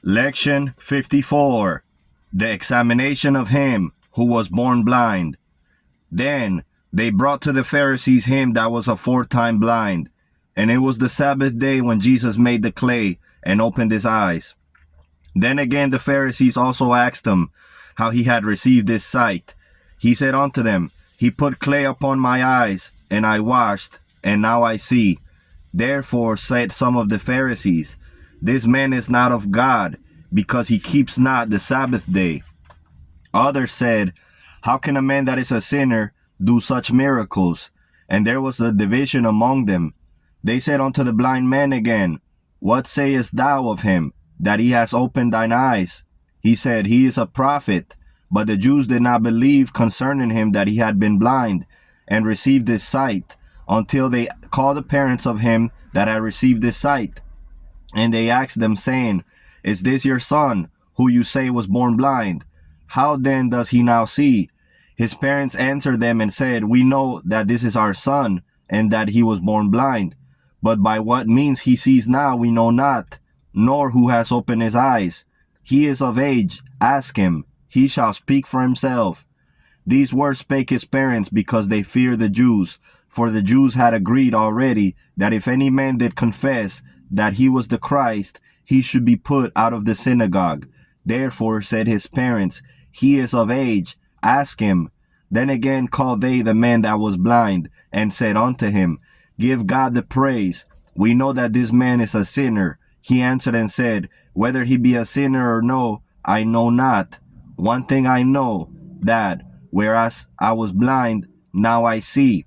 Lection 54. The examination of him who was born blind. Then they brought to the Pharisees him that was aforetime blind. And it was the Sabbath day when Jesus made the clay and opened his eyes. Then again the Pharisees also asked him how he had received his sight. He said unto them, He put clay upon my eyes, and I washed, and now I see. Therefore said some of the Pharisees, This man is not of God, because he keeps not the Sabbath day. Others said, How can a man that is a sinner do such miracles? And there was a division among them. They said unto the blind man again, What sayest thou of him, that he has opened thine eyes? He said, He is a prophet. But the Jews did not believe concerning him that he had been blind, and received his sight, until they called the parents of him that had received his sight. And they asked them, saying, Is this your son, who you say was born blind? How then does he now see? His parents answered them and said, We know that this is our son, and that he was born blind. But by what means he sees now we know not, nor who has opened his eyes. He is of age, ask him, he shall speak for himself. These words spake his parents because they feared the Jews, for the Jews had agreed already that if any man did confess that he was the Christ, he should be put out of the synagogue. Therefore said his parents, He is of age, ask him. Then again called they the man that was blind, and said unto him, Give God the praise. We know that this man is a sinner. He answered and said, Whether he be a sinner or no, I know not. One thing I know, that, whereas I was blind, now I see.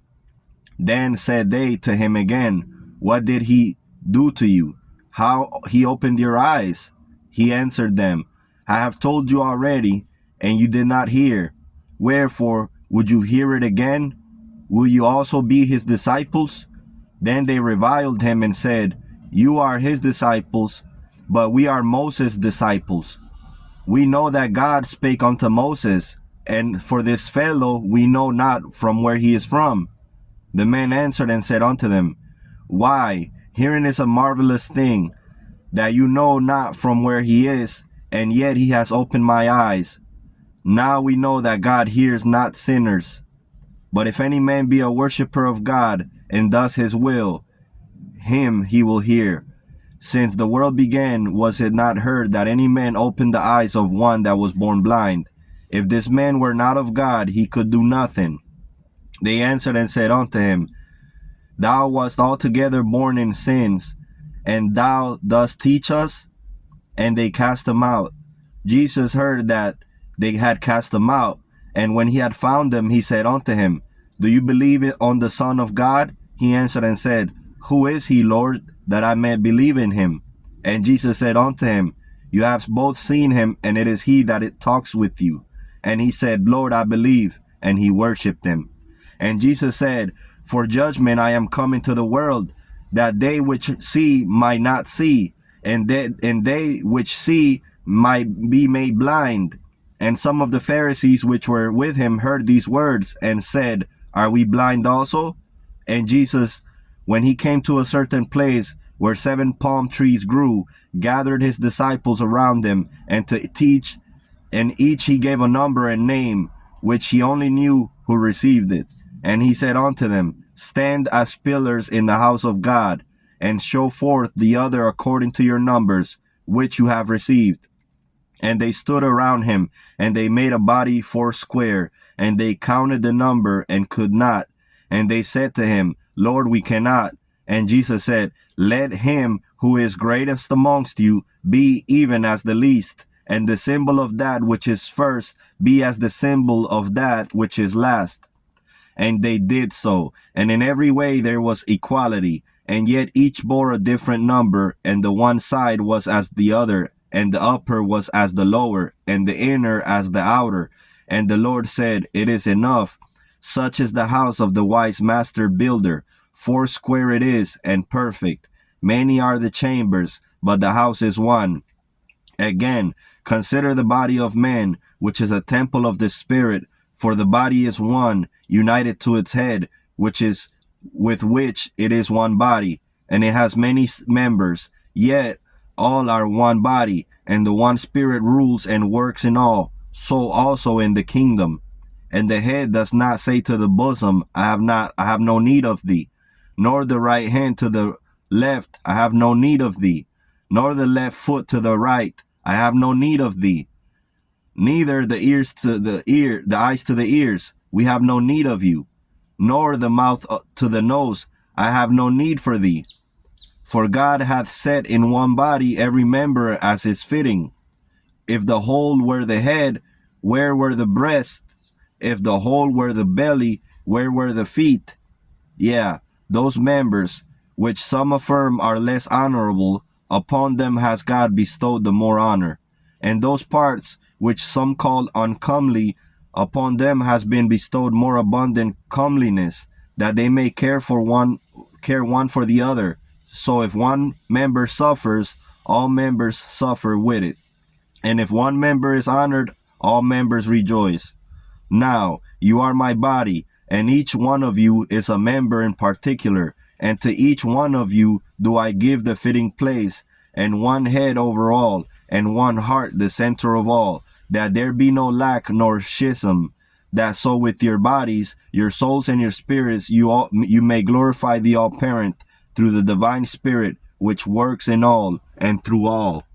Then said they to him again, What did he do to you? How he opened your eyes? He answered them, I have told you already, and you did not hear. Wherefore would you hear it again? Will you also be his disciples? Then they reviled him and said, You are his disciples, but we are Moses' disciples. We know that God spake unto Moses, and for this fellow we know not from where he is from. The man answered and said unto them, Why, herein is a marvelous thing, that you know not from where he is, and yet he has opened my eyes. Now we know that God hears not sinners. But if any man be a worshipper of God, and does his will, him he will hear. Since the world began, was it not heard that any man opened the eyes of one that was born blind? If this man were not of God, he could do nothing. They answered and said unto him, Thou wast altogether born in sins, and thou dost teach us? And they cast him out. Jesus heard that they had cast him out, and when he had found them, he said unto him, Do you believe on the Son of God? He answered and said, Who is he, Lord, that I may believe in him? And Jesus said unto him, You have both seen him, and it is he that it talks with you. And he said, Lord, I believe. And he worshipped him. And Jesus said, For judgment I am come into the world, that they which see might not see, and they which see might be made blind. And some of the Pharisees which were with him heard these words, and said, Are we blind also? And Jesus, when he came to a certain place where 7 palm trees grew, gathered his disciples around him, and to teach, and each he gave a number and name, which he only knew who received it. And he said unto them, Stand as pillars in the house of God, and show forth the other according to your numbers, which you have received. And they stood around him, and they made a body foursquare, and they counted the number, and could not. And they said to him, Lord, we cannot. And Jesus said, Let him who is greatest amongst you be even as the least, and the symbol of that which is first be as the symbol of that which is last. And they did so, and in every way there was equality, and yet each bore a different number, and the one side was as the other, and the upper was as the lower, and the inner as the outer. And the Lord said, It is enough. Such is the house of the wise master builder. 4 it is, and perfect. Many are the chambers, but the house is one. Again, consider the body of man, which is a temple of the Spirit, for the body is one, united to its head, which is with which it is one body, and it has many members, yet all are one body, and the one Spirit rules and works in all, so also in the kingdom. And the head does not say to the bosom, I have no need of thee, nor the right hand to the left, I have no need of thee, nor the left foot to the right, I have no need of thee, neither the eyes to the ears, we have no need of you, nor the mouth to the nose, I have no need for thee. For God hath set in one body every member as is fitting. If the whole were the head, where were the breasts? If the whole were the belly, where were the feet? Yeah, those members, which some affirm are less honorable, upon them has God bestowed the more honor. And those parts, which some call uncomely, upon them has been bestowed more abundant comeliness, that they may care one for the other. So if one member suffers, all members suffer with it. And if one member is honored, all members rejoice. Now you are my body, and each one of you is a member in particular, and to each one of you do I give the fitting place, and one head over all, and one heart the center of all, that there be no lack nor schism, that so with your bodies, your souls, and your spirits you may glorify the all-parent through the divine Spirit, which works in all and through all.